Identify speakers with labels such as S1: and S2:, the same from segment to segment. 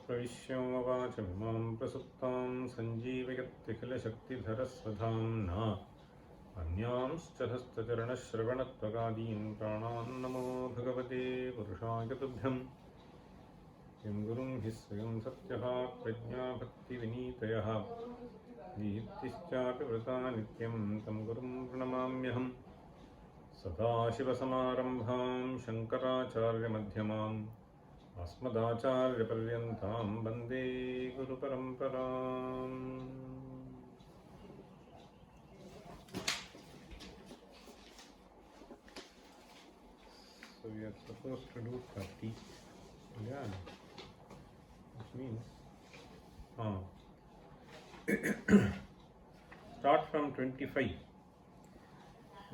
S1: प्रविश्योवाचमिमां प्रसुप्तां सञ्जीवयत्यखिलशक्तिधरस्वधाम्ना अन्यांश्च हस्तचरणश्रवणत्वगादीन् प्राणान् नमो भगवते पुरुषाय तुभ्यं यं गुरुं हि स्वयं सत्यः प्रज्ञाभक्तिविनीतयः दीप्तिश्चापि वृता नित्यं तं गुरुं प्रणमाम्यहम् सदाशिवसमारम्भां शङ्कराचार्यमध्यमाम् अस्मदाचार्यपर्यन्तां वन्दे गुरुपरम्पराम्. So we are supposed to do 30. Yeah. Which means start from 25.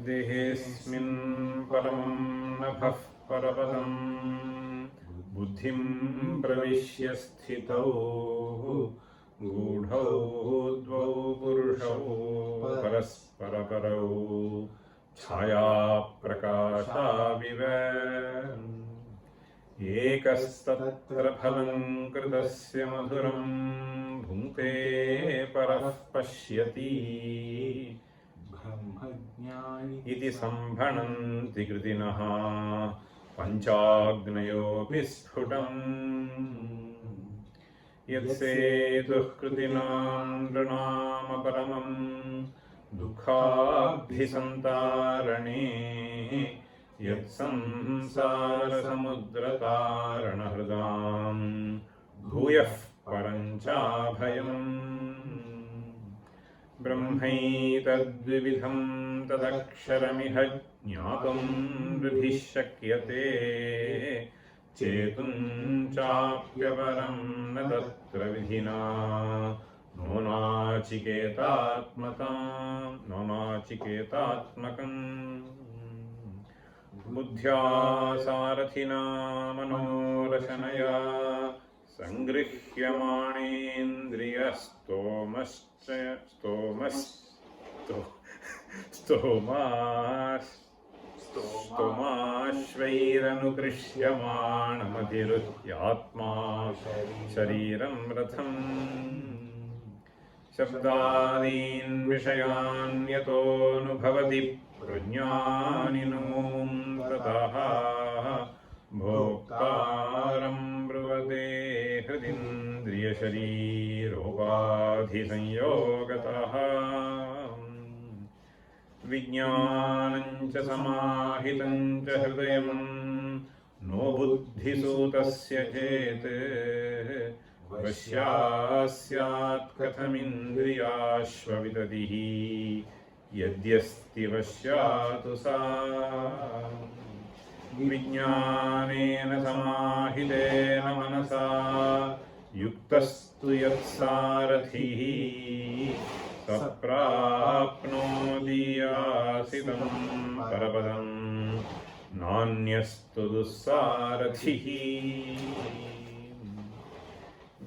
S1: Dehesmin paramam nabhah parapadam बुद्धिं प्रविश्य स्थितौ गूढौ द्वौ पुरुषौ परस्परपरौ छायाप्रकाशाविव एकस्तत्र फलं कृतस्य मधुरं भुङ्क्ते परः पश्यति ब्रह्मज्ञानी इति सम्भणन्ति कृतिनः पञ्चाग्नयोऽपि स्फुटम् यत्सेतुः कृतिनां नृणामपरमं दुःखाब्धिसन्तारणे यत्संसारसमुद्रतारणहृदां भूयः परञ्चाभयम् ब्रह्मैतद्विविधं तदक्षरमिह ज्ञातुं हृदि शक्यते चेतुं चाप्यपरं न तत्र विधिना नो नाचिकेतात्मकम् बुद्ध्या सारथिना मनोरशनया स्तोमाश्वैरनुकृष्यमाणमधिरुह्यात्मा शरीरं रथम् शब्दादीन् विषयान् यतोऽनुभवति प्रज्ञानिनों ततः भोक्तारं ब्रुवते हृदिन्द्रियशरीरोपाधिसंयोगतः विज्ञानं च समाहितं च हृदयं नो बुद्धिसूतस्य चेत् वश्यास्यात् कथमिन्द्रियाश्वविदतिः यद्यस्ति वश्यातु सा विज्ञानेन समाहितेन मनसा युक्तस्तु यत्सारथिः सप्राप्नोति आसितं परपदं नान्यस्तु दुस्सारथिः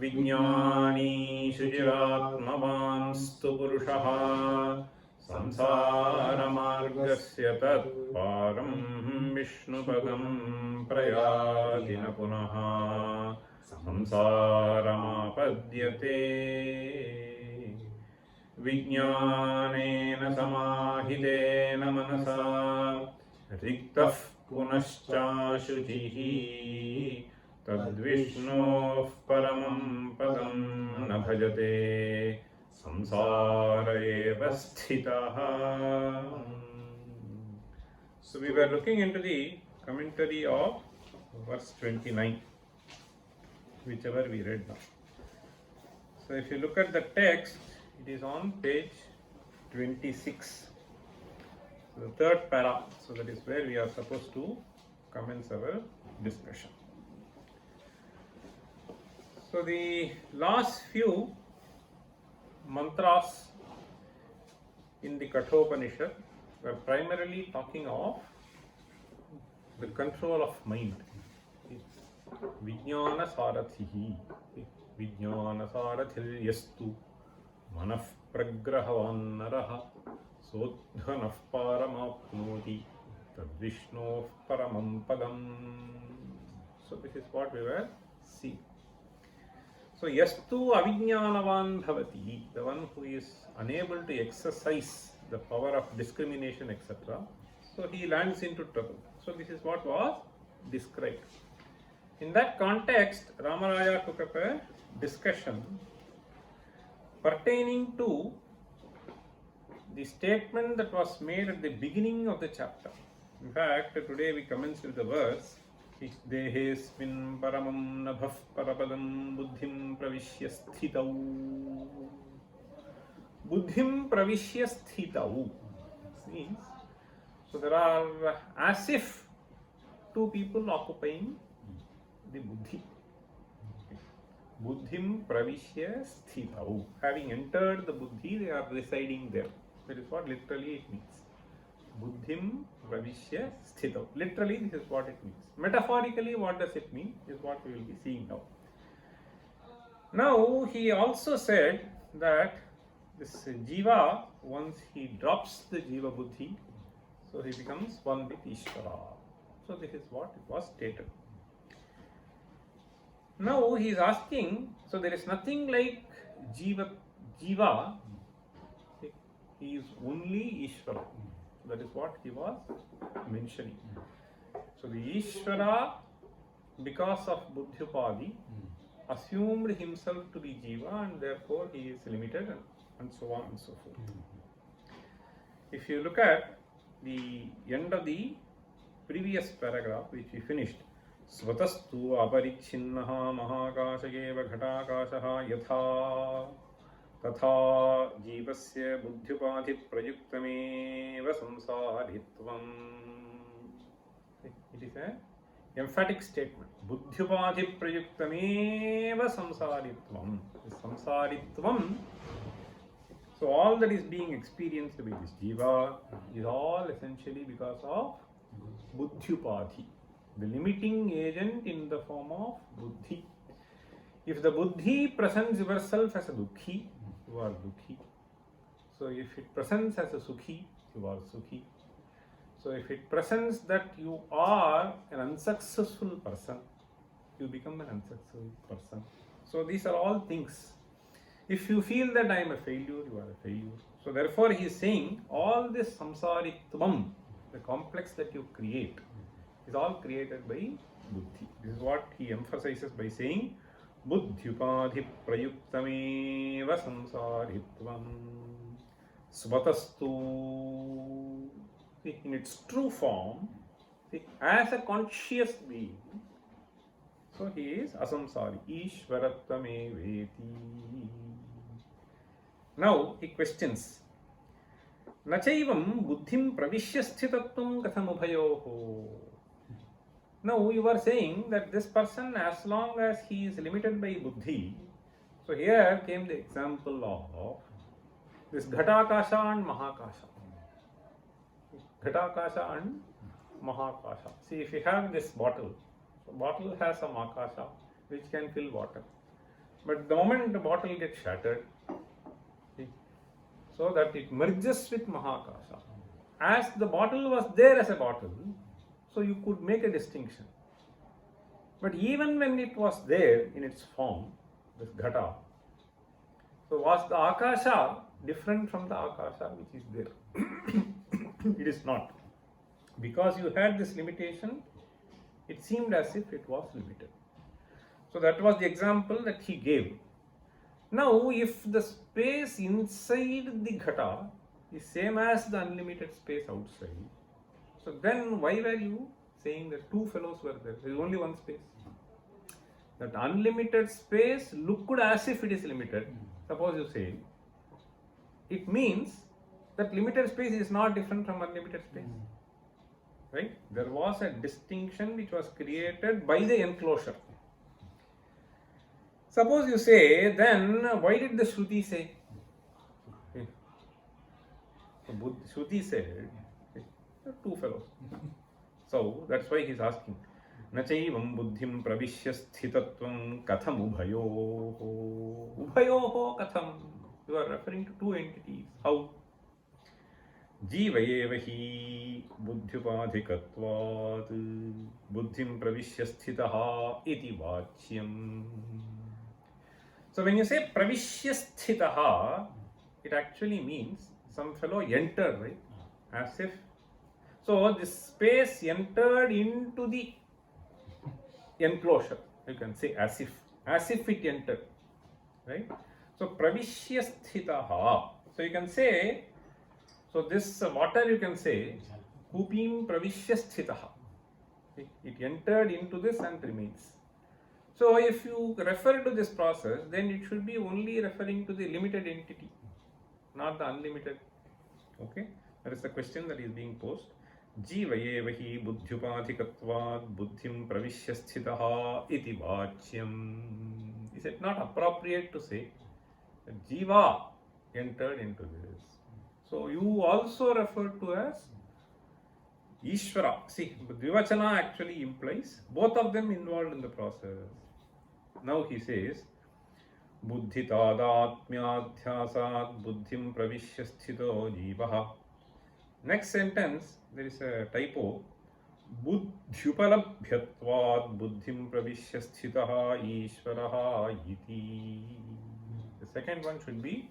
S1: विज्ञानी शुचिरात्मवांस्तु पुरुषः संसारमार्गस्य तत्पारं विष्णुपदं प्रयाति न पुनः संसारमापद्यते विज्ञानेन समाहितेन मनसा रिक्तः पुनश्चाशुचिः तद्विष्णोः परमं पदं न भजते संसार एव स्थितः. So we were looking into the commentary of verse 29, whichever we read now. So if you look at the text, it is on page 26, so the third para. So that is where we are supposed to commence our discussion. So the last few mantras in the Kathopanishad we are primarily talking of the control of mind. Vijnana sarathihi. Vijnana sarathil yastu manah pragrahavan naraha sodhanah paramapnoti tadvishnoh paramam padam. So this is what we were seeing. So yastu avijnanavan bhavati, the one who is unable to exercise the power of discrimination, etc. So he lands into trouble. So this is what was described. In that context, Ramaraja took up a discussion pertaining to the statement that was made at the beginning of the chapter. In fact, today we commence with the verse Dehesmin paramam nabhah parapadam buddhim pravishya sthitau. Buddhim pravishya sthitau means, so there are as if two people occupying the buddhi. Buddhim pravishya sthitau. Having entered the buddhi, they are residing there. That is what literally it means. Buddhim pravishya sthitau. Literally, this is what it means. Metaphorically, what does it mean is what we will be seeing now. Now, he also said that this jiva, once he drops the jiva buddhi, so he becomes one with Ishvara. So this is what it was stated. Now he is asking, so there is nothing like jiva, he is only Ishvara. That is what he was mentioning. So the Ishvara, because of Buddhyupadi, assumed himself to be jiva and therefore he is limited and so on and so forth. If you look at the end of the previous paragraph which we finished, Svatastu aparichinnaha mahakashayeva ghatakashaha yatha tatha jivasya buddhyupati prayuktameva samsaritvam. It is an emphatic statement. Buddhyupati prayuktameva samsaritvam. Samsaritvam. So all that is being experienced by this jiva is all essentially because of buddhyupati, the limiting agent in the form of buddhi. If the buddhi presents yourself as a dukhi, you are dukhi. So if it presents as a sukhi, you are sukhi. So if it presents that you are an unsuccessful person, you become an unsuccessful person. So these are all things. If you feel that I am a failure, you are a failure. So therefore he is saying all this samsaritvam, the complex that you create, is all created by buddhi. This is what he emphasizes by saying buddhyupadhi prayuktameva samsaritvam svatastu. In its true form, as a conscious being, so he is asamsari, ishvarattameveti. Now he questions, nachaivam buddhim pravishya sthitatvam kathamubhayoho. Now you are saying that this person, as long as he is limited by buddhi, so here came the example of this ghatakasha and mahakasha. Ghatakasha and mahakasha. See, if you have this bottle, so bottle has some akasha which can fill water. But the moment the bottle gets shattered, so that it merges with mahakasha. As the bottle was there as a bottle, so you could make a distinction. But even when it was there in its form, this ghata, so was the akasha different from the akasha which is there? It is not. Because you had this limitation, it seemed as if it was limited. So that was the example that he gave. Now, if the space inside the ghata is same as the unlimited space outside, so then why were you saying that two fellows were there? There is only one space. That unlimited space looked as if it is limited. Suppose you say, it means that limited space is not different from unlimited space. Right? There was a distinction which was created by the enclosure. Suppose you say, then why did the Shruti say? Okay. So Shruti said There are two fellows. So that's why he's asking. Nachaivam buddhim pravishya sthitatvam katham ubhayoho. Ubhayoho katham. You are referring to two entities. How? Jiva hi buddhyupadhikatvat buddhim pravishya sthitaha iti vachyam. So when you say pravishya sthitaha, it actually means some fellow entered, right? As if. So this space entered into the enclosure. You can say as if it entered, right? So pravishya sthitaha. So you can say, so this water you can say kupim pravishya sthitaha. It entered into this and remains. So if you refer to this process, then it should be only referring to the limited entity, not the unlimited. Okay, that is the question that is being posed. Jiva hi buddhyupadhikatvat buddhim pravishya sthitaha iti vachyam. Is it not appropriate to say that Jiva entered into this? So you also refer to as Ishvara. See, Dvivachana actually implies both of them involved in the process. Now he says, Buddhi tadatmyadhyasat buddhim pravishya sthito jivaha. Next sentence, there is a typo. Buddhyupalabhyatvat buddhim pravishya sthitaha ishvaraha iti. The second one should be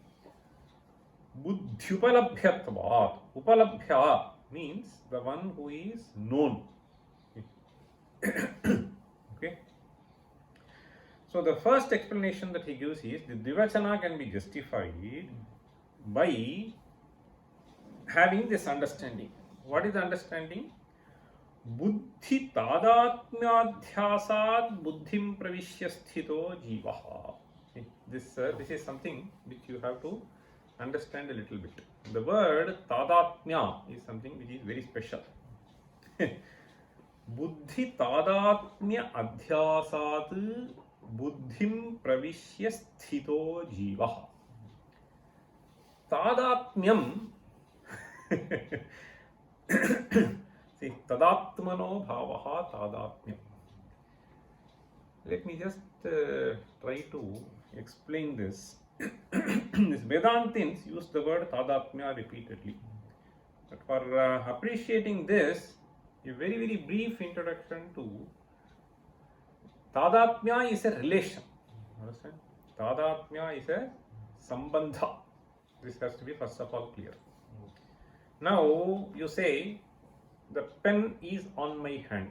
S1: Buddhyupalabhyatvat. Upalabhya means the one who is known. Okay. So the first explanation that he gives is the Dvivachana can be justified by having this understanding. What is the understanding? Buddhi tadatmyadhyasat buddhim pravishya sthito jivaha. This is something which you have to understand a little bit. The word tadatmya is something which is very special. Buddhi tadatmya adhyasat buddhim pravishya sthito jivaha. Tadatmyam. See, tadatmano bhavaha tadatmyam. Let me just try to explain this. These Vedantins use the word tadatmya repeatedly. But for appreciating this, a very, very brief introduction to tadatmya is a relation. Understand? Tadatmya is a sambandha. This has to be first of all clear. Now you say the pen is on my hand.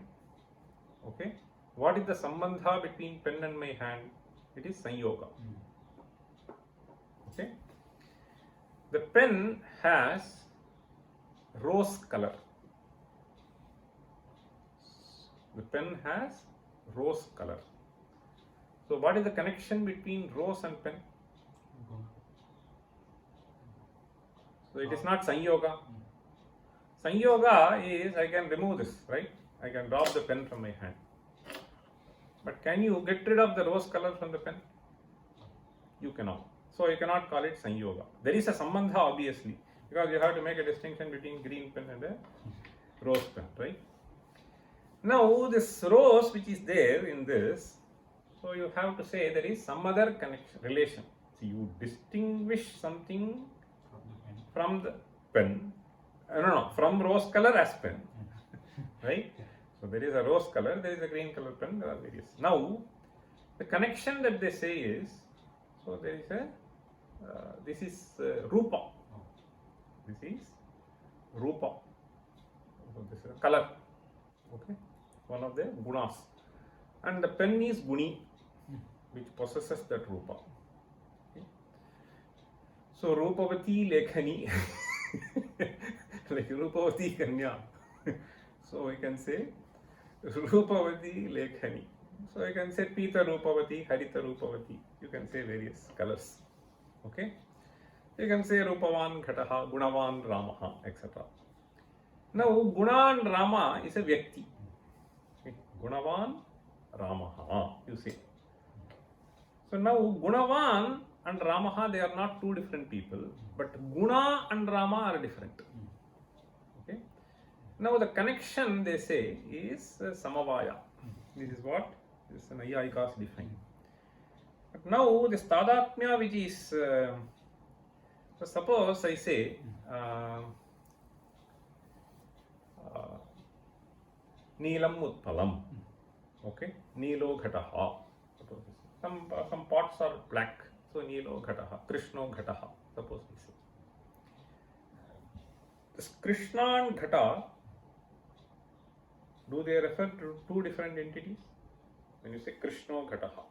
S1: Okay? What is the sambandha between pen and my hand? It is sanyoga. Okay? The pen has rose color. The pen has rose color. So what is the connection between rose and pen? So it is not sanyoga. Sanyoga is I can remove this, right? I can drop the pen from my hand. But can you get rid of the rose color from the pen? You cannot. So you cannot call it sanyoga. There is a sambandha obviously, because you have to make a distinction between green pen and a rose pen, right? Now this rose which is there in this, so you have to say there is some other connection, relation. So you distinguish something from the pen, from rose color as pen, right? So there is a rose color, there is a green color pen, there are various. Now the connection that they say is, so there is a, this is rupa, this is rupa, so this is a color, okay, one of the gunas, and the pen is guni, which possesses that rupa. Okay. So rupavati lekhani, like rupavati kanya, so we can say rupavati lekhani. So you can say Pita Rupavati, Harita Rupavati. You can say various colors. Okay? You can say Rupavan Ghataha, Gunavan Ramaha, etc. Now, Guna and Rama is a Vyakti. Okay? Gunavan Ramaha, you say. So now, Gunavan and Ramaha, they are not two different people, but Guna and Rama are different. Okay? Now the connection, they say, is samavaya. This is what this Nayayikas define. But now this tadatmya, which is, so suppose I say, Neelam Utpalam, okay, Neelo Ghataha. Suppose some pots are black, so Neelo Ghataha, Krishno Ghataha, suppose we say. This Krishna and Ghata, do they refer to two different entities? When you say Krishno Ghataha,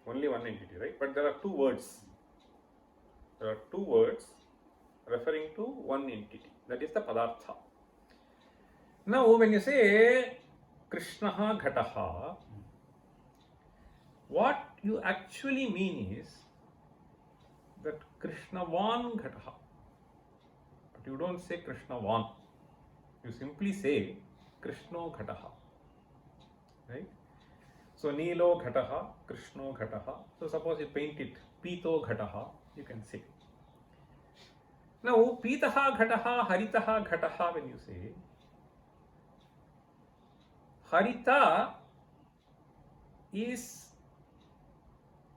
S1: only one entity, right? But there are two words. There are two words referring to one entity. That is the Padartha. Now, when you say Krishnaha Ghataha, what you actually mean is that Krishnavan Ghataha. But you don't say Krishnavan. You simply say Krishno Ghataha. Right? So, Neelo Ghataha, Krishno Ghataha. So, suppose you paint it Pito Ghataha, you can say. Now, Pitaha Ghataha, Haritaha Ghataha, when you say, Harita is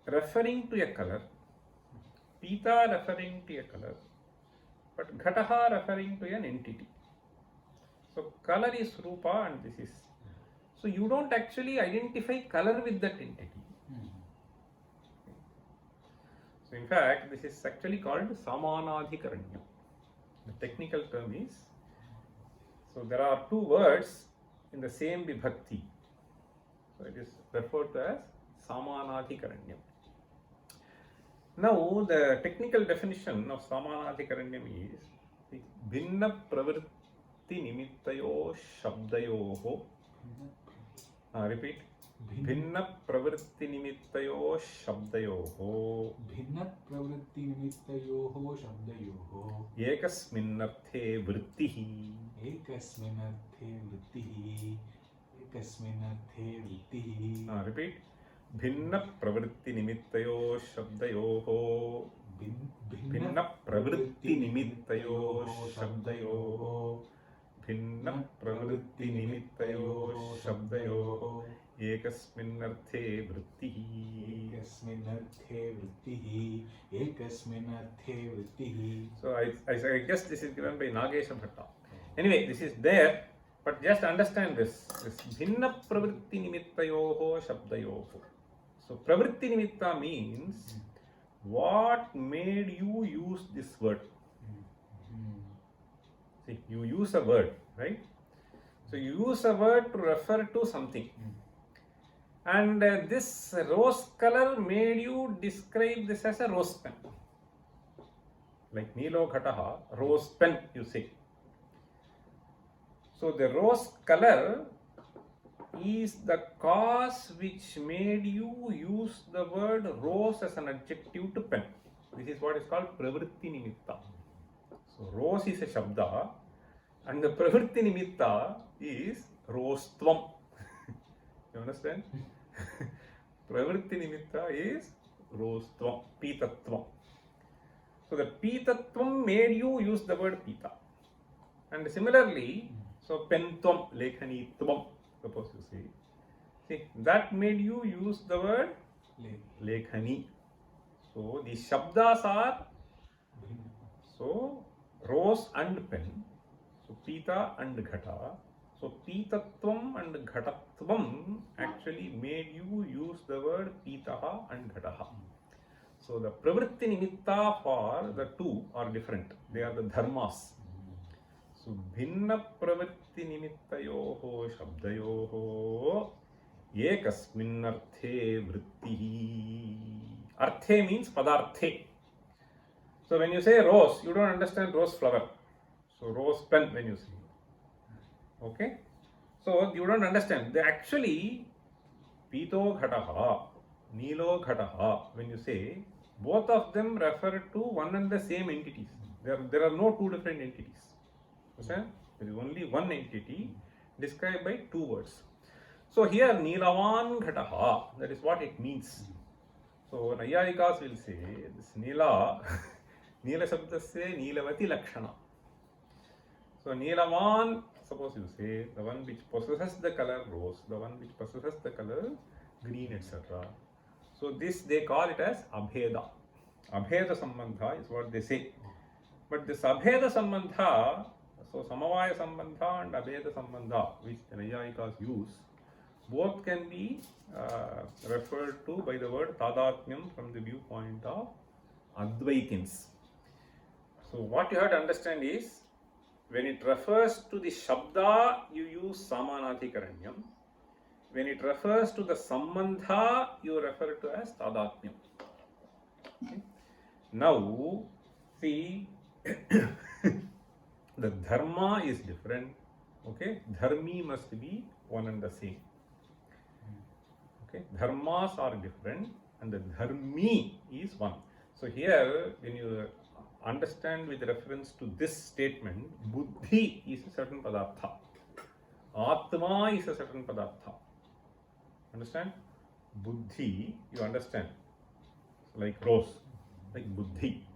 S1: referring to a color, Pita referring to a color, but Ghataha referring to an entity. So, color is Rupa and this is. So, you don't actually identify color with that entity. So, in fact, this is actually called Samanadhikaranyam. The technical term is, so there are two words in the same vibhakti. So, it is referred to as Samanadhikaranyam. Now, the technical definition of Samanadhikaranyam is Bhinna Pravritti Nimittayo Shabdayoho. Repeat. Bhinna Pravritti Nimittayo Shabdayoho.
S2: Bhinna Pravritti Nimittayoho Shabdayoho.
S1: Ekasminnarthe Vrittihi.
S2: Ekasminnarthe Vrittihi. Ekasminnarthe Vrittihi.
S1: Repeat. Bhinna Pravritti Nimittayo Shabdayoho. Bhinna Pravritti Nimittayo Shabdayoho. Bhinna Pravritti Nimittayo Shabdayoho. Ekasminnarthe Vrittihi.
S2: Ekasminnarthe Vrittihi. Ekasminnarthe Vrittihi.
S1: So I guess this is given by Nagesha Bhatta. Anyway, this is there, but just understand this. This Bhinna Pravritti Nimittayoho Shabdayoho. So Pravritti Nimitta means what made you use this word. See, you use a word, right? So you use a word to refer to something. And this rose color made you describe this as a rose pen. Like Neelo Ghataha, rose pen, you say. So the rose color is the cause which made you use the word rose as an adjective to pen. This is what is called Pravritti Nimitta. So rose is a Shabda and the Pravritti Nimitta is Rostvam. You understand? Pravritti Nimitta is Rostvam, Pitatvam. So the Pitatvam made you use the word Pita. And similarly, so Pentvam, Lekhanitvam, suppose you say. See, that made you use the word Lekhani. So the Shabdas are, so rose and pen, so Pita and Ghata. So Pitatvam and Ghatatvam actually made you use the word Pitaha and Ghataha. So the Pravritti Nimitta for the two are different. They are the dharmas. So Bhinna Pravritti Nimittayoho Shabdayoho Ekasminnarthe Vrittihi. Arthe means Padarthe. So when you say rose, you don't understand rose flower. So rose pen when you say. Okay? So you don't understand. They actually Pito Ghataha, Neelo Ghataha, when you say, both of them refer to one and the same entities. There are no two different entities. Okay? There is only one entity described by two words. So here Neelavan Ghataha, that is what it means. So Nayayikas will say this Neela, Neela Shabdasya Neelavati Lakshana. So Neelavan, suppose you say the one which possesses the color rose, the one which possesses the color green, etc. So this they call it as Abheda. Abheda Sambandha is what they say. But this Abheda Sambandha, so Samavaya Sambandha and Abheda Sambandha, which the Nayayikas use, both can be referred to by the word Tadatmyam from the viewpoint of Advaitins. So what you have to understand is, when it refers to the Shabda, you use Samanadhikaranyam. When it refers to the Sambandha, you refer to as Tadatmyam. Okay. Now, see, the Dharma is different. Okay, Dharmi must be one and the same. Okay, Dharmas are different and the Dharmi is one. So here, when you understand with reference to this statement, Buddhi is a certain Padartha. Atma is a certain Padartha. Understand? Buddhi, you understand. Like rose, like Buddhi.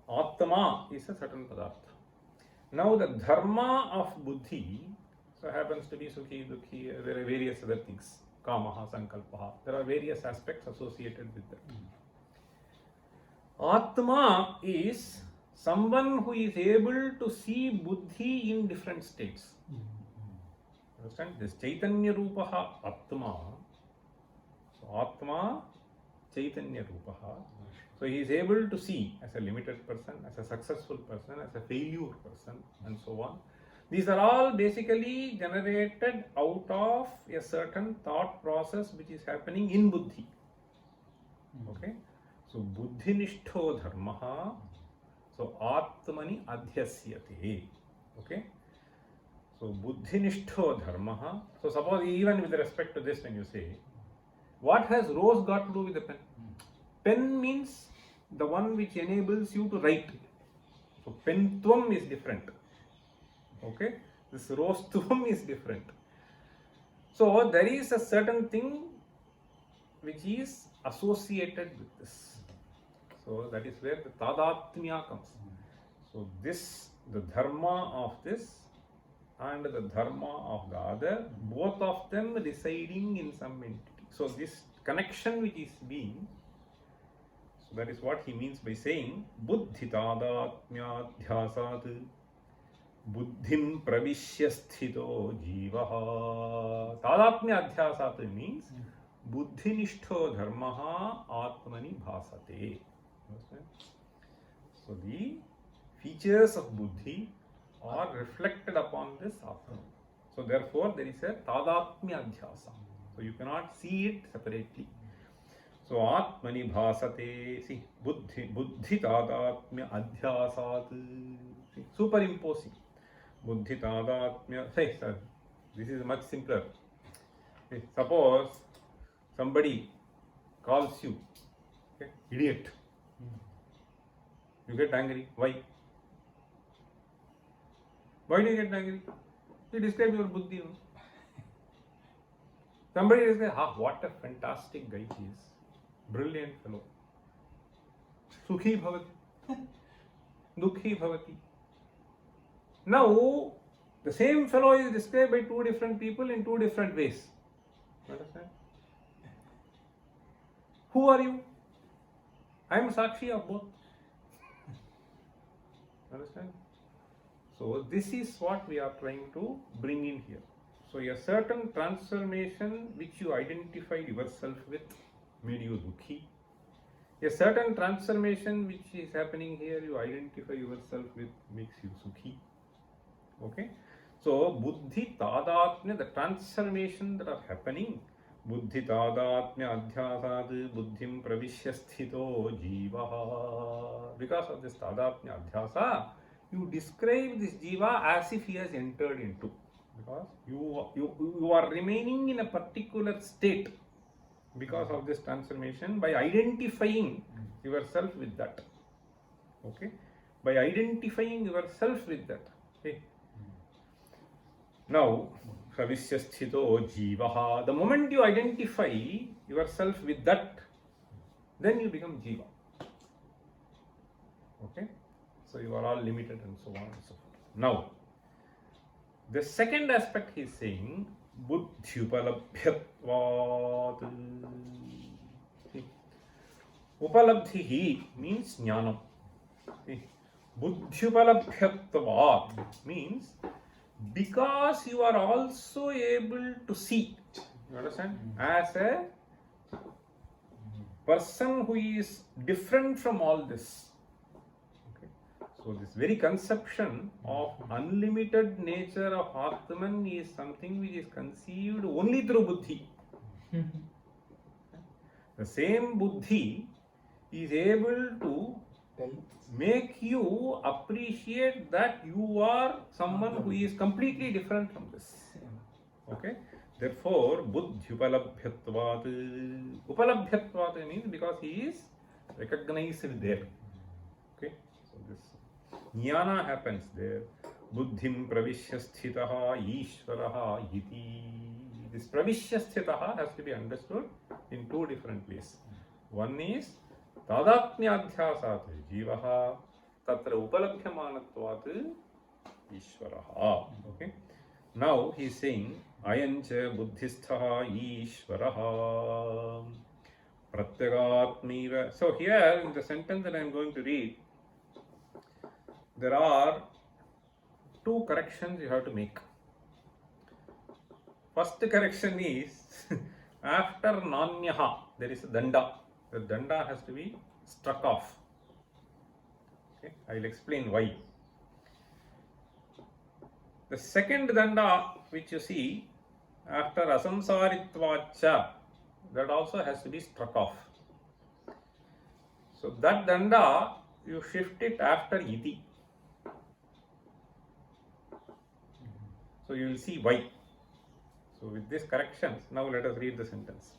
S1: Atma is a certain Padartha. Now the Dharma of Buddhi, so happens to be Sukhi, Dukhi, there are various other things. Kamaha, Sankalpaha. There are various aspects associated with that. Atma is someone who is able to see Buddhi in different states. Understand? This Chaitanya Rupaha Atma. So Atma, Chaitanya Rupaha. So he is able to see as a limited person, as a successful person, as a failure person, and so on. These are all basically generated out of a certain thought process which is happening in Buddhi. Okay? So Buddhinishto Dharmaha, so Atmani Adhyasyate. Okay? So Buddhinishto Dharmaha. So suppose even with respect to this, when you say, what has rose got to do with the pen? Pen means the one which enables you to write. So Pentvam is different. Okay, this Rostvam is different. So there is a certain thing which is associated with this. So that is where the Tadatmya comes. So this, the Dharma of this and the Dharma of the other, both of them residing in some entity. So this connection which is being, so that is what he means by saying Buddhi Tadatmya Dhyasat Buddhim Pravishya Sthito Jivaha. Tadatmya Adhyasat means Buddhinishto Dharmaha Atmani Bhasate. So the features of Buddhi are reflected upon this Atma. So therefore there is a Tadatmya Adhyasa. So you cannot see it separately. So Atmani Bhasate, see, Buddhi Tadatmya Adhyasat. Superimposing. Buddhi Tadatmya. Say, sir, this is much simpler. Suppose somebody calls you, okay, idiot. You get angry. Why? Why do you get angry? You describe your Buddhi. No? Somebody will say, what a fantastic guy he is. Brilliant fellow. Sukhi bhavati. Dukhi bhavati. Now, the same fellow is described by two different people in two different ways. Understand? Who are you? I am Sakshi of both. Understand? So, this is what we are trying to bring in here. So, a certain transformation which you identified yourself with made you dukhi. A certain transformation which is happening here, you identify yourself with, makes you sukhi. Okay? So, Buddhi Tadatmya, the transformation that are happening, Buddhi Tadatmya Adhyasad Buddhim Pravishya Sthito Jivaha. Because of this Tadatmya Adhyasa, you describe this Jiva as if he has entered into. Because you are remaining in a particular state because of this transformation by identifying yourself with that. Okay? By identifying yourself with that. Okay? Now, Pravishya Sthito Jivaha. The moment you identify yourself with that, then you become Jiva. Okay? So you are all limited and so on and so forth. Now, The second aspect he is saying, buddhyupalabhyatvat. Upalabdhihi means jnanam. Buddhyupalabhyatvat means because you are also able to see. You understand? As a person who is different from all this. So this very conception of unlimited nature of Atman is something which is conceived only through buddhi. The same buddhi is able to make you appreciate that you are someone who is completely different from this. Okay? Therefore, buddhyupalabhyatvat. Upalabhyatvat means because he is recognized there. Okay? So this jnana happens there. Buddhim pravishya sthitaha ishvaraha iti. This pravishya sthitaha has to be understood in two different ways. One is tadatmyadhyasat jivaha tatra upalabhyamanatvat ishvaraha. Okay. Now he is saying ayancha buddhisthaha ishvaraha pratyagatmiva. So here in the sentence that I am going to read, there are two corrections you have to make. First correction is after nanyaha there is a danda. The danda has to be struck off. Okay, I will explain why. The second danda which you see after asamsaritvacha, that also has to be struck off. So that danda you shift it after iti. So you will see why. So with these corrections, now let us read the sentence.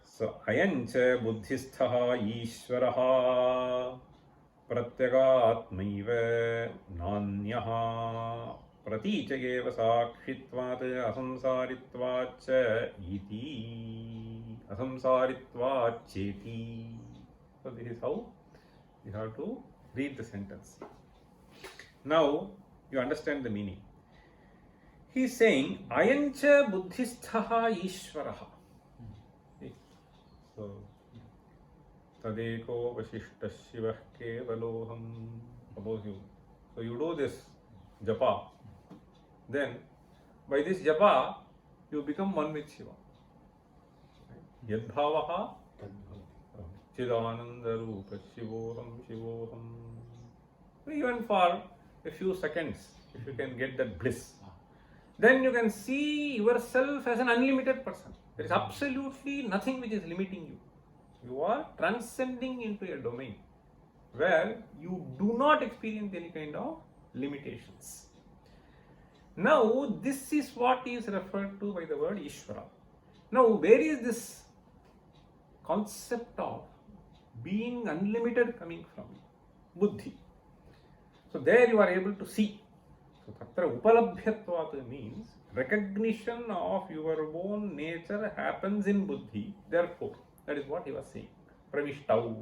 S1: So ayancha buddhisthaha ishvaraha pratyagatmaiva nanyaha pratichayeva sakshitvat asamsaritvacha iti asamsaritvacheti. So this is how you have to read the sentence. Now you understand the meaning. He is saying ayancha buddhisthaha ishvaraha. So tadeko vashishta shivah kevaloham. Suppose you, so you do this japa, then by this japa you become one with Shiva. Yadbhavaha chidananda rupa shivoham shivoham. Even for a few seconds, if you can get that bliss, then you can see yourself as an unlimited person. There is absolutely nothing which is limiting you. You are transcending into a domain where you do not experience any kind of limitations. Now, this is what is referred to by the word Ishvara. Now, where is this concept of being unlimited coming from? Buddhi. So, there you are able to see. So, tatra upalabhyatvat means recognition of your own nature happens in buddhi. Therefore, that is what he was saying. Pravishtau.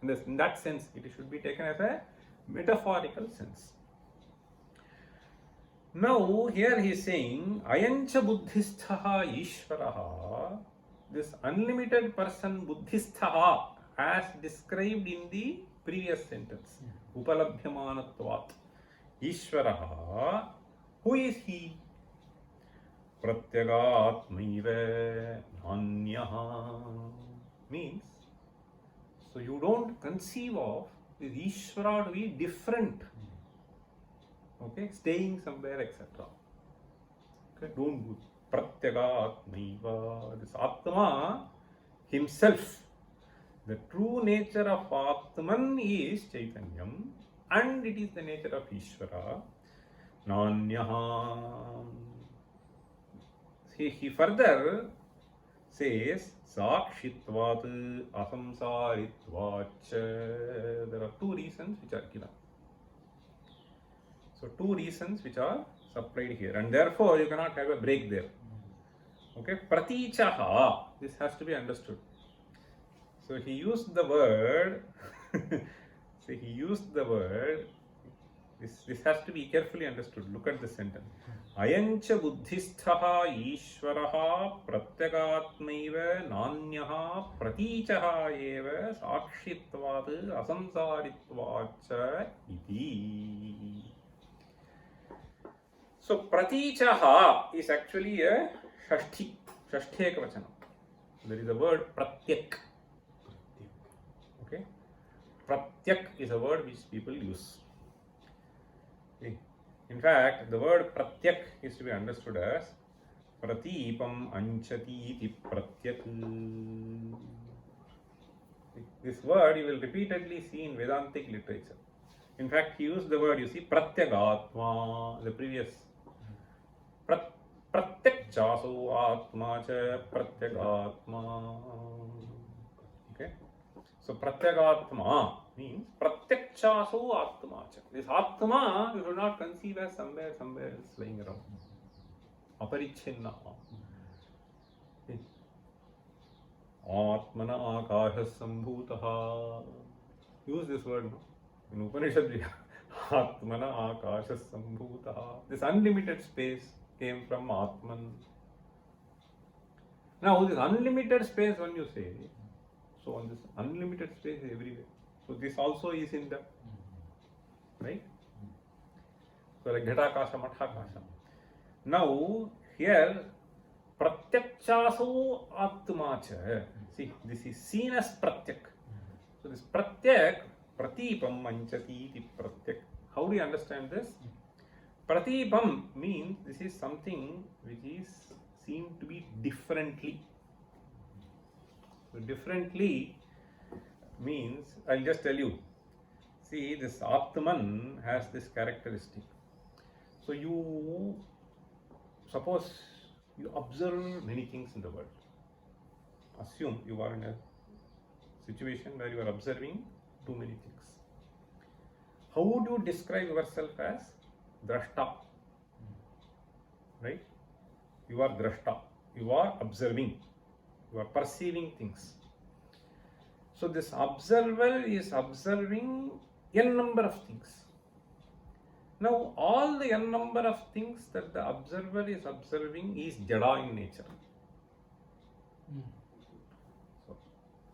S1: In that sense, it should be taken as a metaphorical sense. Now, here he is saying, ayancha buddhisthaha ishvaraha. This unlimited person, buddhisthaha, as described in the previous sentence. Upalabhyamanatvat. Ishvaraha. Who is he? Pratyagatmaiva nanyaha. Means, so you don't conceive of this Ishvara to be different. Okay, staying somewhere, etc. Okay, don't do Pratyagatmaiva. This Atma himself, the true nature of Atman is Chaitanyam, and it is the nature of Ishvara. Nanyaha. He further says Sakshitvat asamsaritvacha. There are two reasons which are given. So two reasons which are supplied here, and therefore you cannot have a break there. Okay, pratichaha. This has to be understood. So he used the word. So he used the word This has to be carefully understood. Look at the sentence. Ayancha buddhisthaha ishvaraha pratyagatmaiva nanyaha pratichaha eva sakshitvad asamsaritvacha iti. So pratichaha is actually a shashti, shasthekavachanam. There is a word pratyak. Okay, pratyak is a word which people use. Okay. In fact, the word pratyak is to be understood as pratipam anchati iti pratyak. This word you will repeatedly see in Vedantic literature. In fact, he used the word, you see, pratyagatma, the previous. Pratyak chasu atma cha pratyagatma. Okay. So pratyagatma means pratyakchaso atma cha. This atma you should not conceive as somewhere else lying around. Aparichinna. Atmana akasha sambhutaha. Use this word in Upanishad. Atmana akasha sambhutaha. This unlimited space came from Atman. Now this unlimited space when you say, so on this unlimited space is everywhere. So this also is in the, right? So like Ghatakasha, Mathakasha. Now here Pratyakchaso Atmacha. See, this is seen as Pratyak. So this Pratyak, Pratipam Manchati iti Pratyak. How do you understand this? Pratipam means this is something which is seen to be differently. So differently means, I'll just tell you. See, this Atman has this characteristic. So you suppose you observe many things in the world. Assume you are in a situation where you are observing too many things. How would you describe yourself as drashta? Right? You are drashta. You are observing. You are perceiving things. So this observer is observing n number of things. Now all the n number of things that the observer is observing is jada in nature.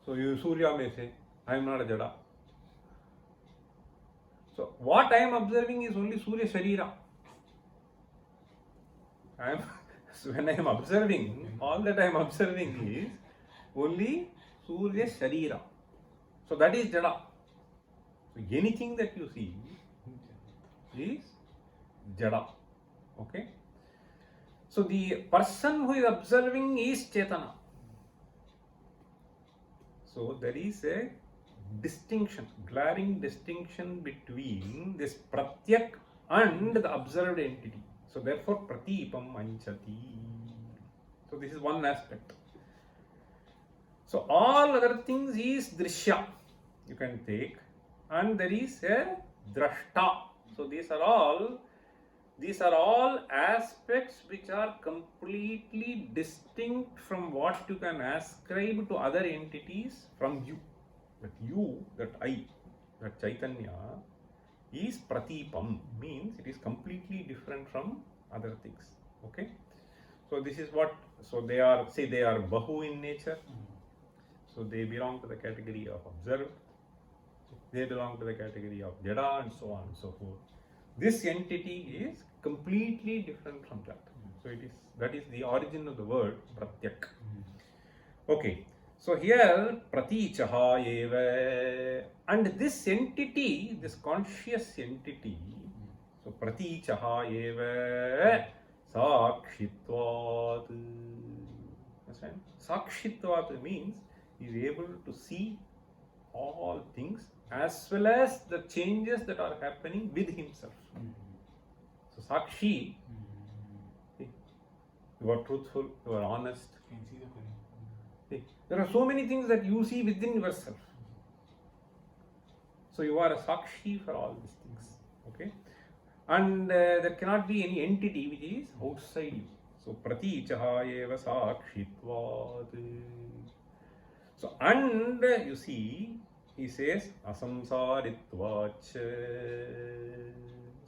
S1: So you Surya may say, I am not a jada. So what I am observing is only Surya Sharira. When I am observing, all that I am observing is only Surya Sharira. So that is jada. So anything that you see is jada. Okay. So the person who is observing is Chetana. So there is a distinction, glaring distinction between this Pratyak and the observed entity. So therefore Pratipam Anchati. So this is one aspect. So all other things is Drishya you can take, and there is a Drashta. So these are all aspects which are completely distinct from what you can ascribe to other entities from you. But you, that I, that Chaitanya is Pratipam, means it is completely different from other things. Okay. So this is what, so they are, say they are Bahu in nature. So they belong to the category of observed. They belong to the category of Jada and so on and so forth. This entity is completely different from that. So it is, that is the origin of the word Pratyak. Okay. So here Pratichaha eva, and this entity, this conscious entity, so Pratichaha eva Sakshitvat. Understand? Sakshitvat means he is able to see all things as well as the changes that are happening with himself. So Sakshi, you are truthful, you are honest. There are so many things that you see within yourself. So you are a Sakshi for all these things. Okay? And there cannot be any entity which is outside you. So Pratichaha eva Sakshitvat. So and you see, he says Asamsaritvacha.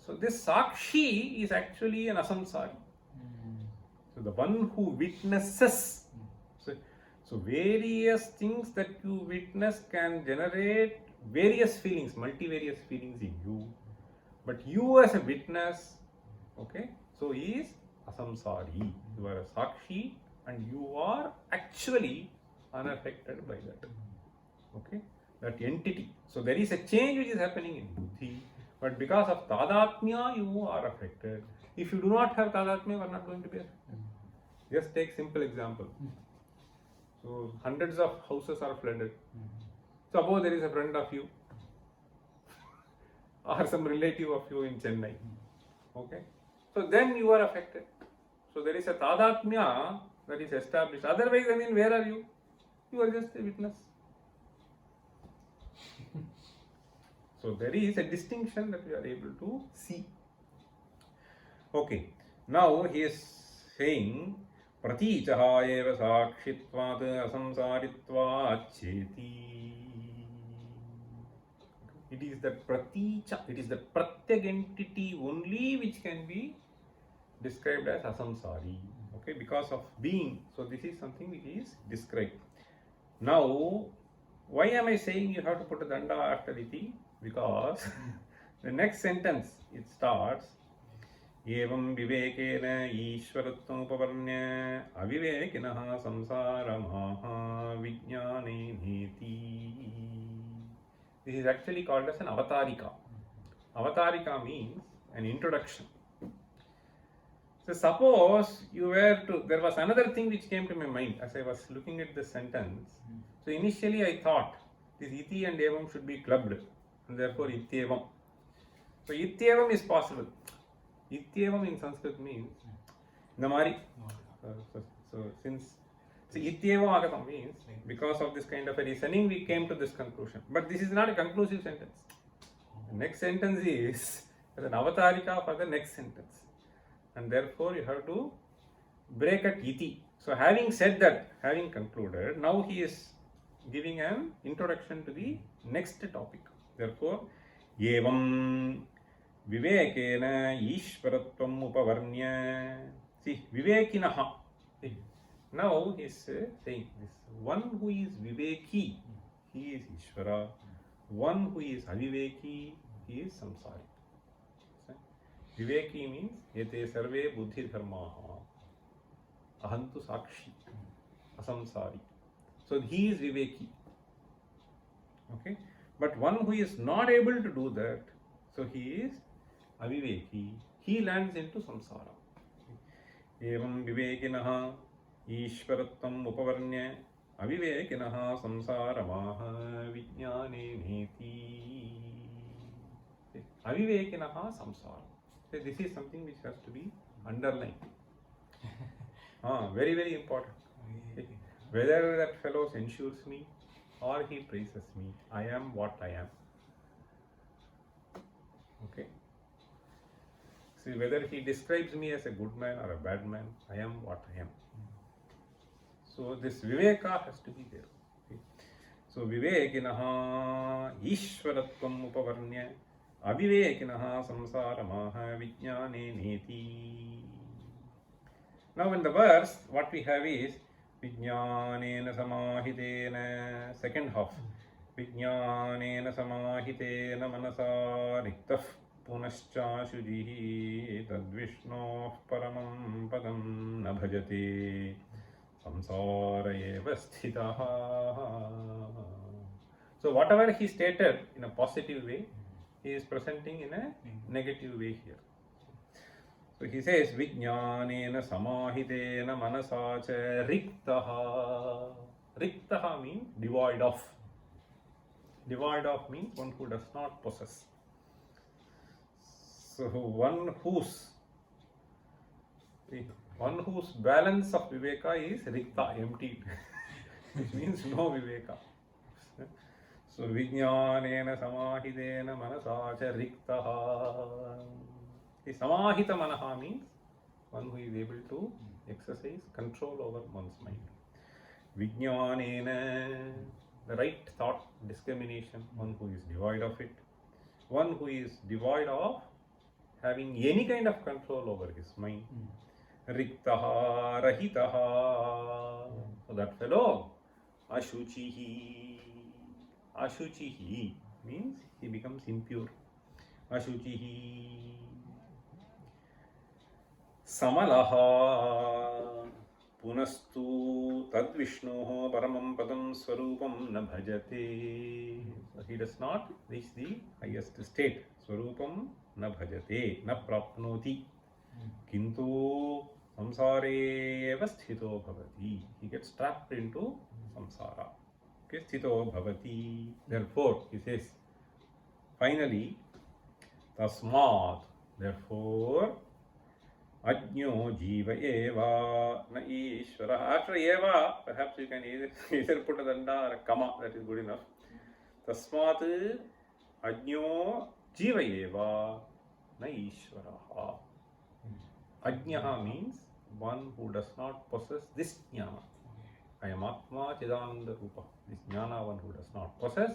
S1: So this Sakshi is actually an asamsari. So the one who witnesses. So various things that you witness can generate various feelings, multivarious feelings in you. But you as a witness, okay, so he is asamsari. You are a Sakshi and you are actually unaffected by that. Okay, that entity. So there is a change which is happening in buddhi, but because of tadatmya you are affected. If you do not have tadatmya, you are not going to be affected. Just take simple example. So hundreds of houses are flooded. Suppose there is a friend of you or some relative of you in Chennai. Okay, so then you are affected. So there is a tadatmya that is established. Otherwise, I mean, where are you? You are just a witness. So there is a distinction that we are able to see. Okay, now he is saying Pratichaha eva sakshitvat asamsaritvat cheti. It is the praticha, it is the pratyag entity only which can be described as asamsari. Okay, because of being. So this is something which is described. Now, why am I saying you have to put a danda after iti? Because the next sentence it starts Evam vivekena ishvaratvam upavarnya avivekinaha samsaramaha vijnane neti. This is actually called as an avatarika. Avatarika means an introduction. So suppose you were to, there was another thing which came to my mind as I was looking at this sentence. So initially I thought this iti and evam should be clubbed and therefore ityevam. So ityevam is possible. Ityevam in Sanskrit means namari. So since ityevam agatam means because of this kind of a reasoning we came to this conclusion. But this is not a conclusive sentence. The next sentence is an avatarika for the next sentence. And therefore you have to break at iti. So having said that, having concluded, now he is giving an introduction to the next topic. Therefore, evam vivekena ishvaratvam upavarnya. See, vivekinaha. Now he is saying this. One who is viveki, he is Ishvara. One who is aviveki, he is samsari. Viveki means yate sarve buddhi dharmaha. Ahantu sakshi. Asamsari. So he is viveki. Okay. But one who is not able to do that, so he is aviveki. He lands into samsara. Evam vivekinaha ishvaratvam upavarnya avivekinaha samsaramaha vijnane neti. Avivekinaha samsara. This is something which has to be underlined. Very, very important. Whether that fellow censures me or he praises me, I am what I am. Okay. See, whether he describes me as a good man or a bad man, I am what I am. So this viveka has to be there. Okay. So vivekinaha ishvaratvam upavarnya avivekinaha samsaramaha vijnane neti. Now in the verse, what we have is vijnanena samahitena, second half. Vijnanena samahitena manasa riktah punascha shujihi tadvishnoh paramam padam na bhajate samsara eva sthitaha. So whatever he stated in a positive way, he is presenting in a negative way here. So he says vijnanena samahitena manasa cha riktaha. Riktaha means devoid of. Devoid of means one who does not possess. So one whose balance of viveka is rikta, emptied, which means no viveka. So vijnanena samahitena manasa cha riktaha. The samahita manaha means one who is able to exercise control over one's mind. Vijnanena, the right thought, discrimination, one who is devoid of it. One who is devoid of having any kind of control over his mind. Riktaha, rahitaha. So that fellow, ashuchihi. Ashuchihi means he becomes impure. Ashuchihi. Samalaha. Punastu tadvishnoho paramam padam swarupam na bhajate. So he does not reach the highest state. Swarupam na bhajate, na prapnoti. Kintu samsare eva sthito bhavati. He gets trapped into samsara. Okay, sthito bhavati. Therefore, he says, finally, tasmat. Therefore, Ajño jiva eva na ishvara. After eva, perhaps you can either put a danda or a comma, that is good enough. Tasmat ajño jiva eva na ishvara. Ajñaha means one who does not possess this jnana. I am Atma Chidananda Rupa. This jnana, one who does not possess.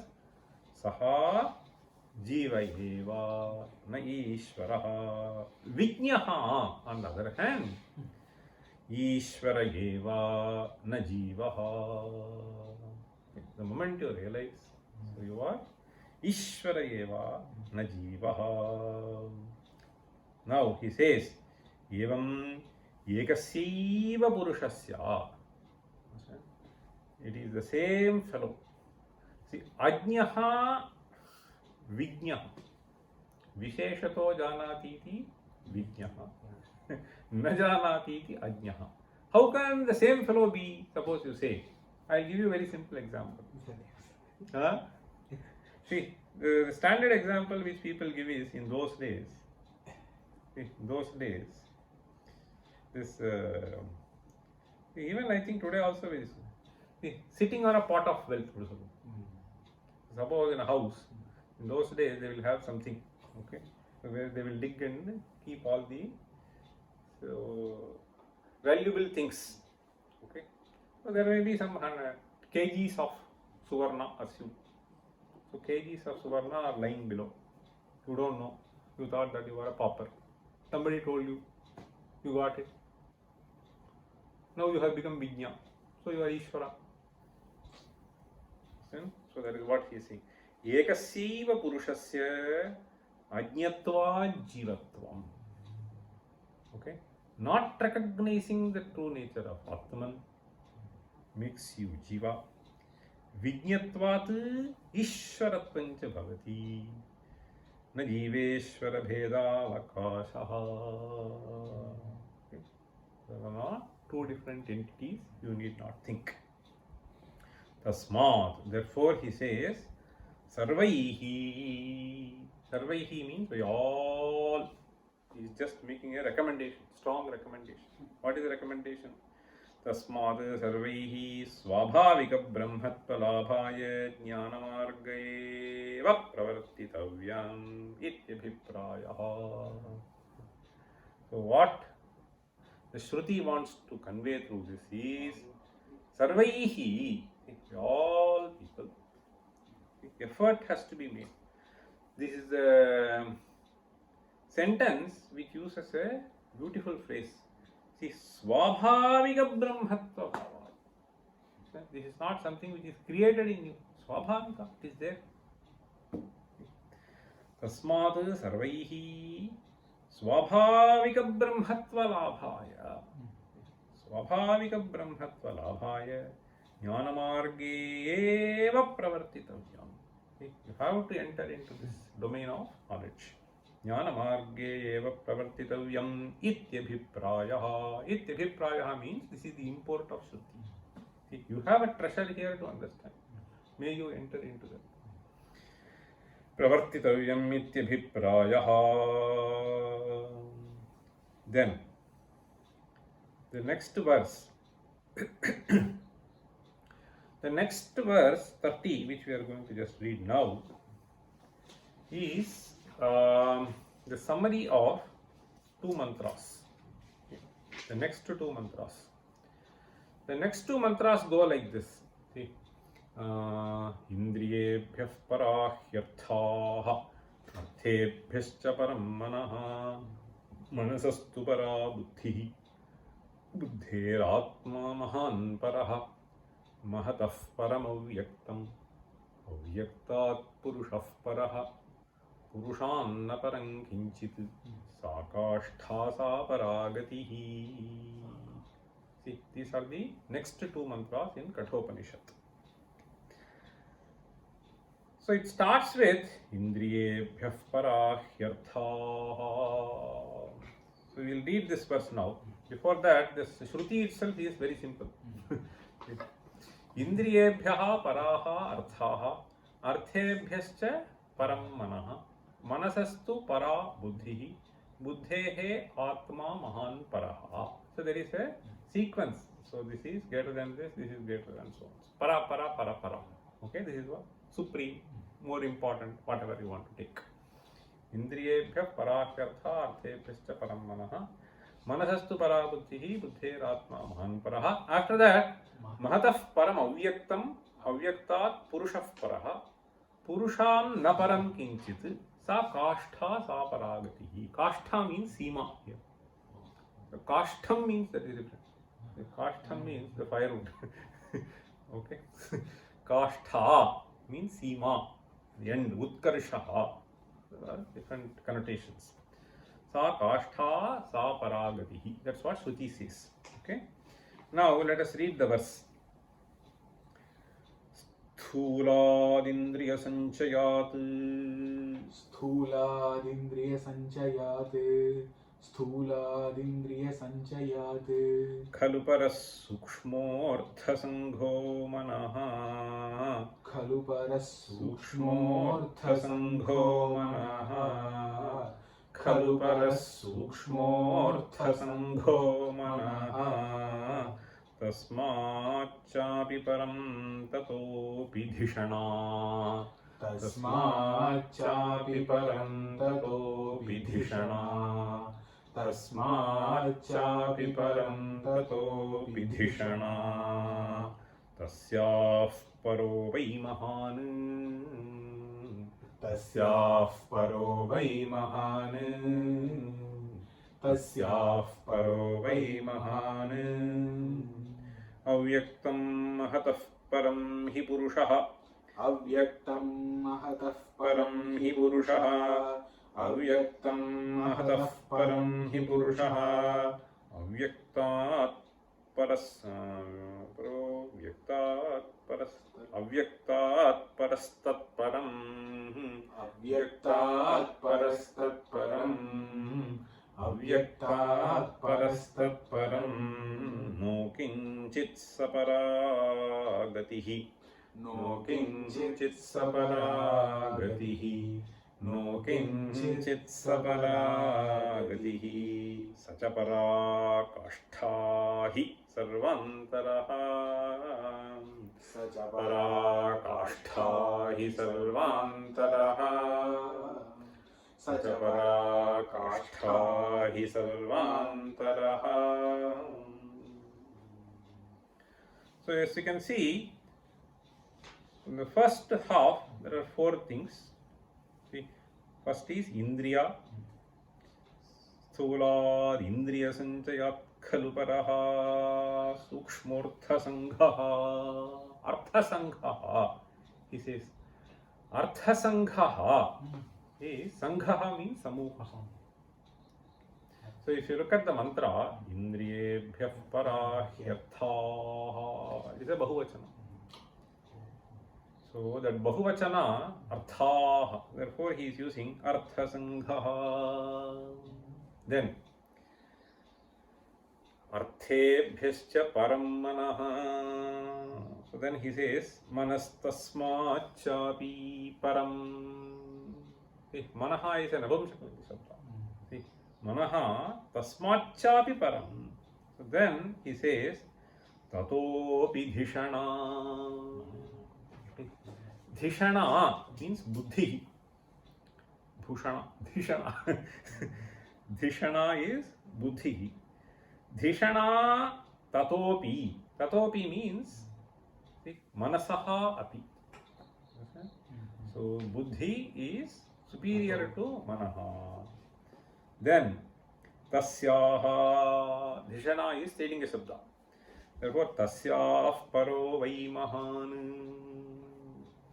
S1: Saha Jiva eva na Ishvaraha. Vijñaha, on the other hand, Ishvara eva na Jivaha. The moment you realize, so you are Ishvara eva na Jivaha. Now he says, Evam Ekasyaiva Purushasya. It is the same fellow. See, Ajñaha Vijñaha. Visheshato janatiti Vijñaha. Na janatiti Ajñaha. How can the same fellow be? Suppose you say, I'll give you a very simple example. See, the standard example which people give is in those days. This even I think today also is sitting on a pot of wealth. Suppose in a house, in those days they will have something, okay, where they will dig and keep all the valuable things, okay. So there may be some kgs of suvarna, assume. So kgs of suvarna are lying below. You don't know. You thought that you are a pauper. Somebody told you, you got it. Now you have become Vijña. So you are Ishvara. So that is what he is saying. Ekasyaiva Purushasya Ajñatva Jivatvam. Okay? Not recognizing the true nature of Atman makes you Jiva. Vijñatvat Ishvaratvancha Bhavati. Na Jiveshvara Bheda Vakashaha. Okay? There are not two different entities, you need not think. Tasmat. Therefore he says, Sarvaihi. Sarvaihi means by all. He is just making a recommendation, strong recommendation. What is the recommendation? Tasmat sarvaihi swabhavika brahmatva labhaya jnanamargayeva pravartitavyam ityabhiprayaha. So what the Shruti wants to convey through this is sarvaihi, all people. Effort has to be made. This is the sentence which uses a beautiful phrase. See, swabhavika brahmatva. This is not something which is created in you. Swabhavika, it is there. Tasmat sarvaihi swabhavika brahmatva labhaya. Swabhavika brahmatva labhaya jnanamarge eva pravartitavyam. You have to enter into this domain of knowledge. Jnanamarge eva pravartitavyam ityabhiprayaha. Ityabhiprayaha means this is the import of Shruti. See, you have a treasure here to understand. May you enter into that. Pravartitavyam ityabhiprayaha. Then, the next verse. The next verse 30, which we are going to just read now, is the summary of two mantras. The next two mantras. The next two mantras go like this. See, Indriyebhyah parahyarthaha arthebhyascha param manaha manasastu para buddhihi buddheratma mahan paraha mahatah param avyaktam avyaktat purushah paraha purushanna parang kinchit sakashtha sa paragatihi. See, these are the next two mantras in Kathopanishad. So it starts with Indriyebhyah parahyartha. So we will read this verse now. Before that, this Shruti itself is very simple. Indriyebhyah paraha arthaha arthebhyascha param manaha manasastu para buddhihi buddhehe atma mahan paraha. So there is a sequence. So this is greater than this is greater than so on. Para, para, para, para. Okay, this is what? Supreme, more important, whatever you want to take. Indriyebhyah parahyartha arthebhyascha param manaha manasastu para buddhihi buddheratma mahan paraha. After that, mahatah param avyaktam avyaktat purushah paraha purushan na param kinchit sa kashtha sa paragatihi. Kashtha means seema here. The kashtham means that is different. The kashtham means the firewood. Okay. Kashtha means seema, the end, utkarshaha. There are different connotations. Sa kashtha sa paragatihi. That's what Shruti says. Okay. Now let us read the verse. स्थूलादिन्द्रिय संचयात्
S2: स्थूलादिन्द्रिय संचयात् स्थूलादिन्द्रिय संचयात्
S1: खलु परः सूक्ष्मोऽर्थसङ्घो मनः
S2: खलु परः
S1: सूक्ष्मोऽर्थसङ्घो मनः खलु परः सूक्ष्मोऽर्थसङ्घो मनः तस्माच्चापि परं ततोऽपि धिषणा
S2: तस्माच्चापि परं ततोऽपि धिषणा तस्माच्चापि परं ततोऽपि धिषणा
S1: तस्याः परो वै महान्
S2: तस्याः परो वै महान् तस्याः परो वै महान्
S1: अव्यक्तं महतः परं हि पुरुषः
S2: अव्यक्तं महतः
S1: परं हि पुरुषः अव्यक्तं महतः परं हि पुरुषः अव्यक्तात् परस्तत्परम्
S2: अव्यक्तात् परस्तत्परम्
S1: अव्यक्तात् परस्तत्परं नो किञ्चित् सपरागतिः
S2: नो किञ्चित् सपरागतिः
S1: नो किञ्चित् सपरागतिः स च पराकाष्ठा हि सर्वान्तरः
S2: स च पराकाष्ठा हि सर्वान्तरः स च पराकाष्ठा हि सर्वान्तरः.
S1: So as you can see, in the first half there are four things. See, first is Indriya, Sthulat Indriya Sanchayat Khalu Paraha Sukshmortha Sanghaha Artha Sanghaha. He says Artha Sanghaha is Sanghaha means Samuhaha. So if you look at the mantra Indriyebhyah Parahyartha, it is a Bahuvachana. So that Bahuvachana Artha, therefore he is using Artha Sanghaha. Then Arthebhyascha Param Manaha. So then he says Manastasmachapi Param. See, Manaha is an Abhamsakati Sabda. See, Manaha Tasmachapi Param. So then he says Tatopi Dhishana. Dhishana means Buddhi. Bhushana. Dhishana. Dhishana is Buddhi. Dhishana Tatopi. Tatopi means see, Manasaha api. Okay? So Buddhi is superior to Manaha. Then Tasyaha, Dhishana is stating a Shabda. Therefore, Tasyah Paro Vai Mahan.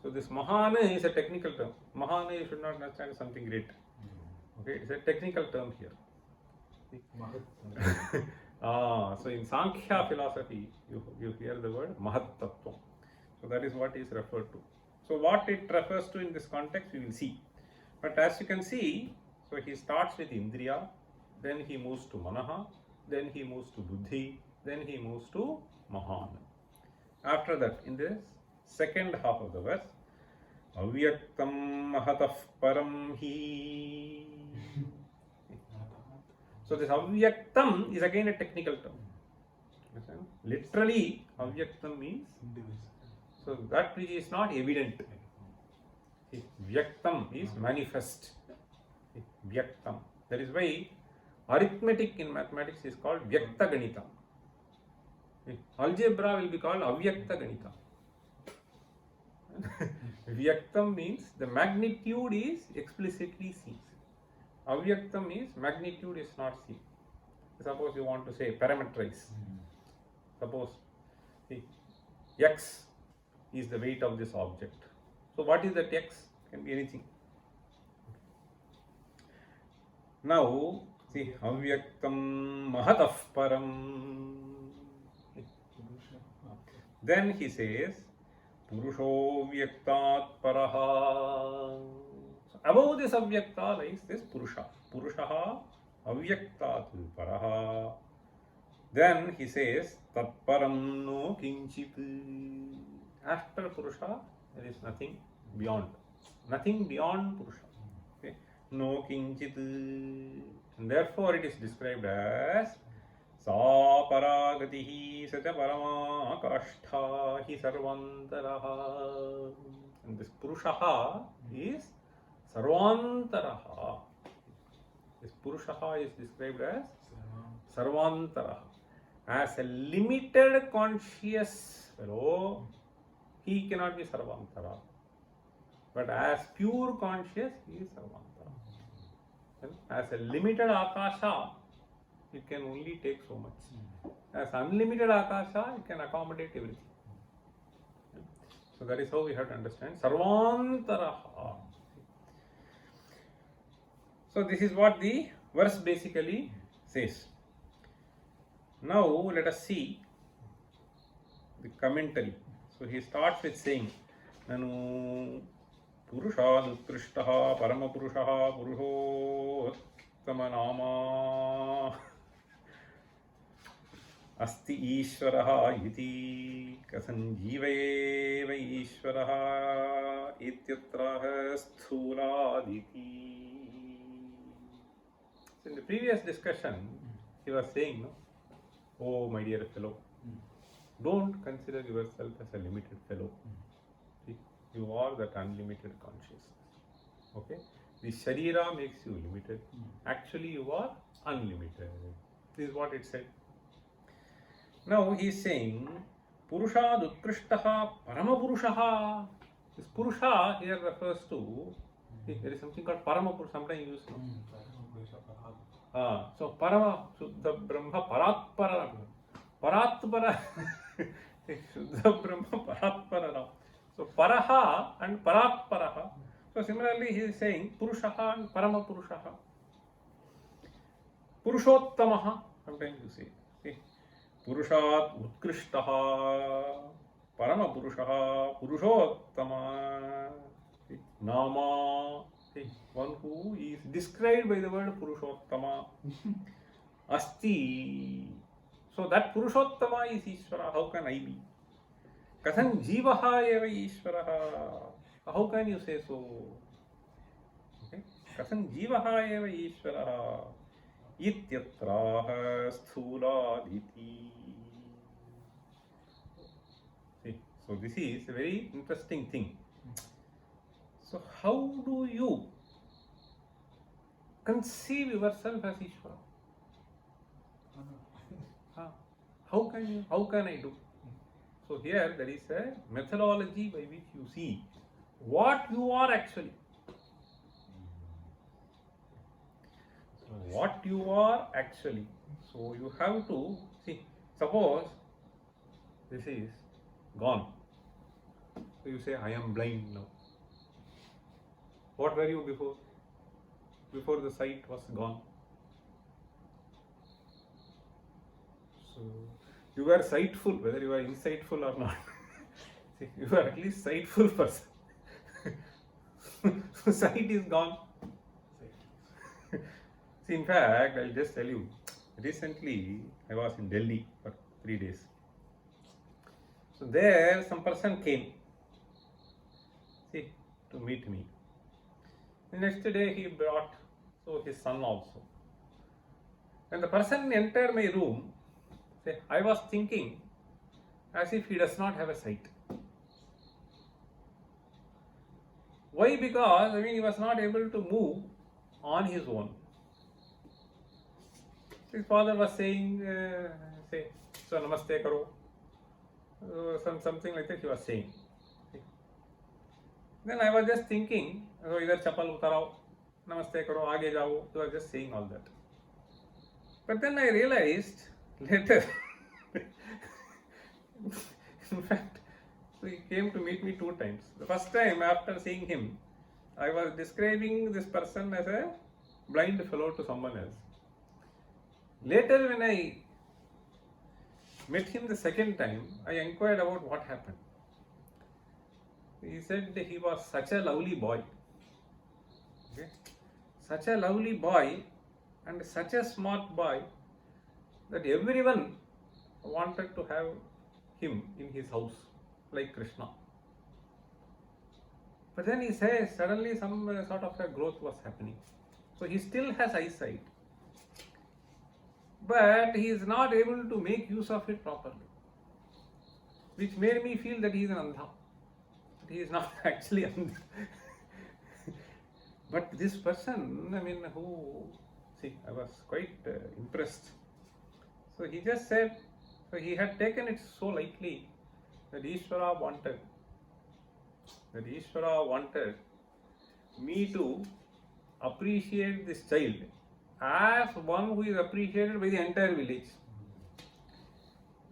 S1: So this Mahan is a technical term. Mahan you should not understand something great. Okay, it's a technical term here. So in Sankhya philosophy, you hear the word Mahat Tattva. So that is what is referred to. So what it refers to in this context, we will see. But as you can see, so he starts with Indriya, then he moves to Manaha, then he moves to Buddhi, then he moves to Mahan. After that, in the second half of the verse, Avyaktam Mahatah Param Hi. So this Avyaktam is again a technical term. Understand? Literally, Avyaktam means so that which is not evident. Vyaktam is manifest. Vyaktam. That is why arithmetic in mathematics is called Vyakta Ganita. Algebra will be called Avyakta Ganita. Vyaktam means the magnitude is explicitly seen. Avyaktam means magnitude is not seen. Suppose you want to say parameterize. Suppose x is the weight of this object. So what is that x? Can be anything. Now see Avyaktam Mahatah Param. Then he says Purusho Vyaktat Paraha. So above this Avyakta lies this Purusha. Purushaha Avyaktat Paraha. Then he says Tatparam no Kinchit. After Purusha there is nothing beyond. Nothing beyond Purusha. Okay. No Kinchit. And therefore it is described as Sa Paragatihi Sacha Parama Kashtha Hi Sarvantaraha. And this Purushaha is Sarvantaraha. This Purushaha is described as Sarvantaraha. As a limited conscious fellow, he cannot be Sarvantara. But as pure conscious, he is Sarvantara. As a limited Akasha, it can only take so much. As unlimited Akasha, it can accommodate everything. So that is how we have to understand Sarvantaraha. So this is what the verse basically says. Now let us see the commentary. So he starts with saying Nanu Purusha Utkrishtaha Parama Purushaha Purushottama Nama Asti Ishvaraha Iti Kasanjeeva Ishvaraha Ityatraha Sthuladiti. So in the previous discussion, he was saying, no, oh my dear fellow, don't consider yourself as a limited fellow. See, you are that unlimited consciousness. Okay? The Sharira makes you limited. Actually, you are unlimited. This is what it said. Now he is saying, Purusha Utkrishtaha Parama Purushaha. This Purusha here refers to, see, there is something called Parama Purusha. Sometimes you use no? So Parama Shuddha Brahma Paratpara. Paratpara. Shuddha Brahma Paratpara. So Paraha and Paratparaha. So similarly he is saying Purushaha and Parama Purushaha. Purushottamaha. Sometimes you say. See, Purushat Utkrishtaha Parama Purushaha Purushottama Nama. One who is described by the word Purushottama. Asti. So that Purushottama is Ishvara. How can I be? Kathan Jivaha eva Ishvaraha. How can you say so? Okay. Kathan Jivaha eva Ishvaraha. Ityatraha Sthuladiti. See, so this is a very interesting thing. So how do you conceive yourself as Ishvara? How can I do? So here there is a methodology by which you see what you are actually. what you are actually. So you have to see, suppose this is gone. So you say, I am blind now. What were you before? Before the sight was gone. So you were sightful, whether you are insightful or not. See, you are at least sightful person. So sight is gone. See, in fact, I'll just tell you, recently I was in Delhi for 3 days. So there some person came, see, to meet me. The next day he brought his son also. When the person entered my room, say, I was thinking as if he does not have a sight. Why? Because he was not able to move on his own. His father was saying, say, so namaste karo, something like that he was saying. Then I was just thinking, so either chapal utarao, namaste karo, aage jao. He was just saying all that. But then I realized later, in fact, so he came to meet me 2 times. The first time after seeing him, I was describing this person as a blind fellow to someone else. Later when I met him the second time, I inquired about what happened. He said that he was such a lovely boy. Okay? Such a lovely boy and such a smart boy that everyone wanted to have him in his house, like Krishna. But then he says suddenly some sort of a growth was happening. So he still has eyesight, but he is not able to make use of it properly, which made me feel that he is an andha. But he is not actually andha. But this person, I was quite impressed. So he just said, so he had taken it so lightly that Ishvara wanted me to appreciate this child as one who is appreciated by the entire village.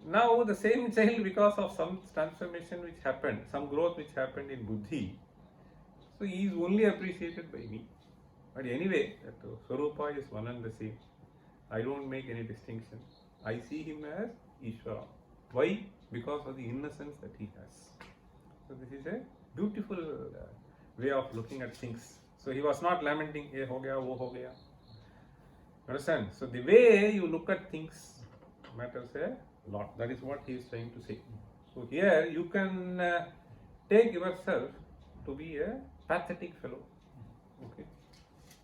S1: Now the same child, because of some transformation which happened, some growth which happened in buddhi, so he is only appreciated by me. But anyway, that Swarupa is one and the same. I don't make any distinction. I see him as Ishvara. Why? Because of the innocence that he has. So this is a beautiful way of looking at things. So he was not lamenting, ye ho gaya, wo ho gaya. Understand? So the way you look at things matters a lot. That is what he is trying to say. So here you can take yourself to be a pathetic fellow. Okay.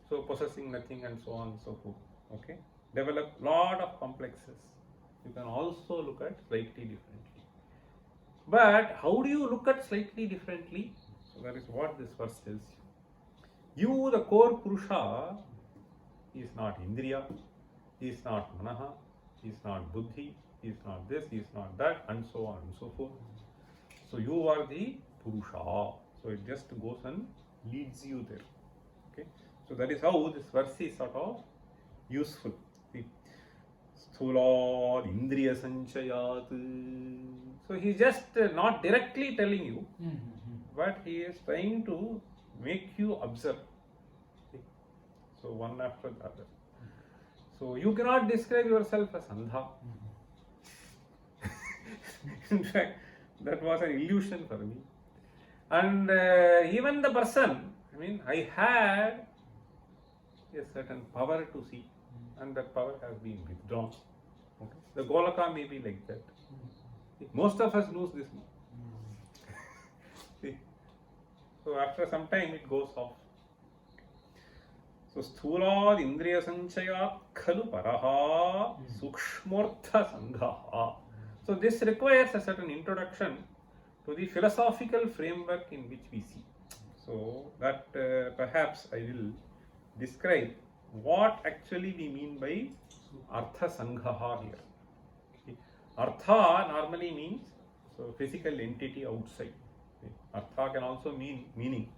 S1: So possessing nothing and so on and so forth. Okay. Develop lot of complexes. You can also look at slightly differently. But how do you look at slightly differently? So that is what this verse tells you. You, the core Purusha, is not Indriya, he is not Manaha, he is not Buddhi, he is not this, he is not that, and so on and so forth. So you are the Purusha. So it just goes and leads you there. Okay. So that is how this verse is sort of useful. See, Sthula Indriya Sanchayat. So he is just not directly telling you, but he is trying to make you observe. See? So one after the other. So you cannot describe yourself as andha. In fact, that was an illusion for me. And even the person, I had a certain power to see, and that power has been withdrawn. Okay. The Golaka may be like that. Most of us lose this. See? So after some time it goes off. So Sthula Indriya Sanchayat Khalu Paraha Sukshmortha Sangha. So this requires a certain introduction to the philosophical framework in which we see. So that perhaps I will describe what actually we mean by Artha Sangha here. Okay. Artha normally means so physical entity outside. Okay. Artha can also mean meaning,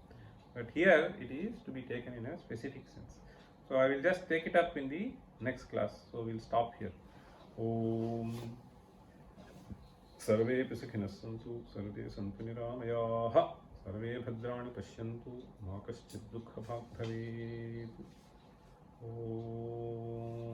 S1: but here it is to be taken in a specific sense. So I will just take it up in the next class. So we'll stop here. Om Sarve Pisakhinas Santu Sarve Santu Niramayaha Sarve Bhadrani Pashyantu Ma Kaschid Dukha Bhag Bhavet. Om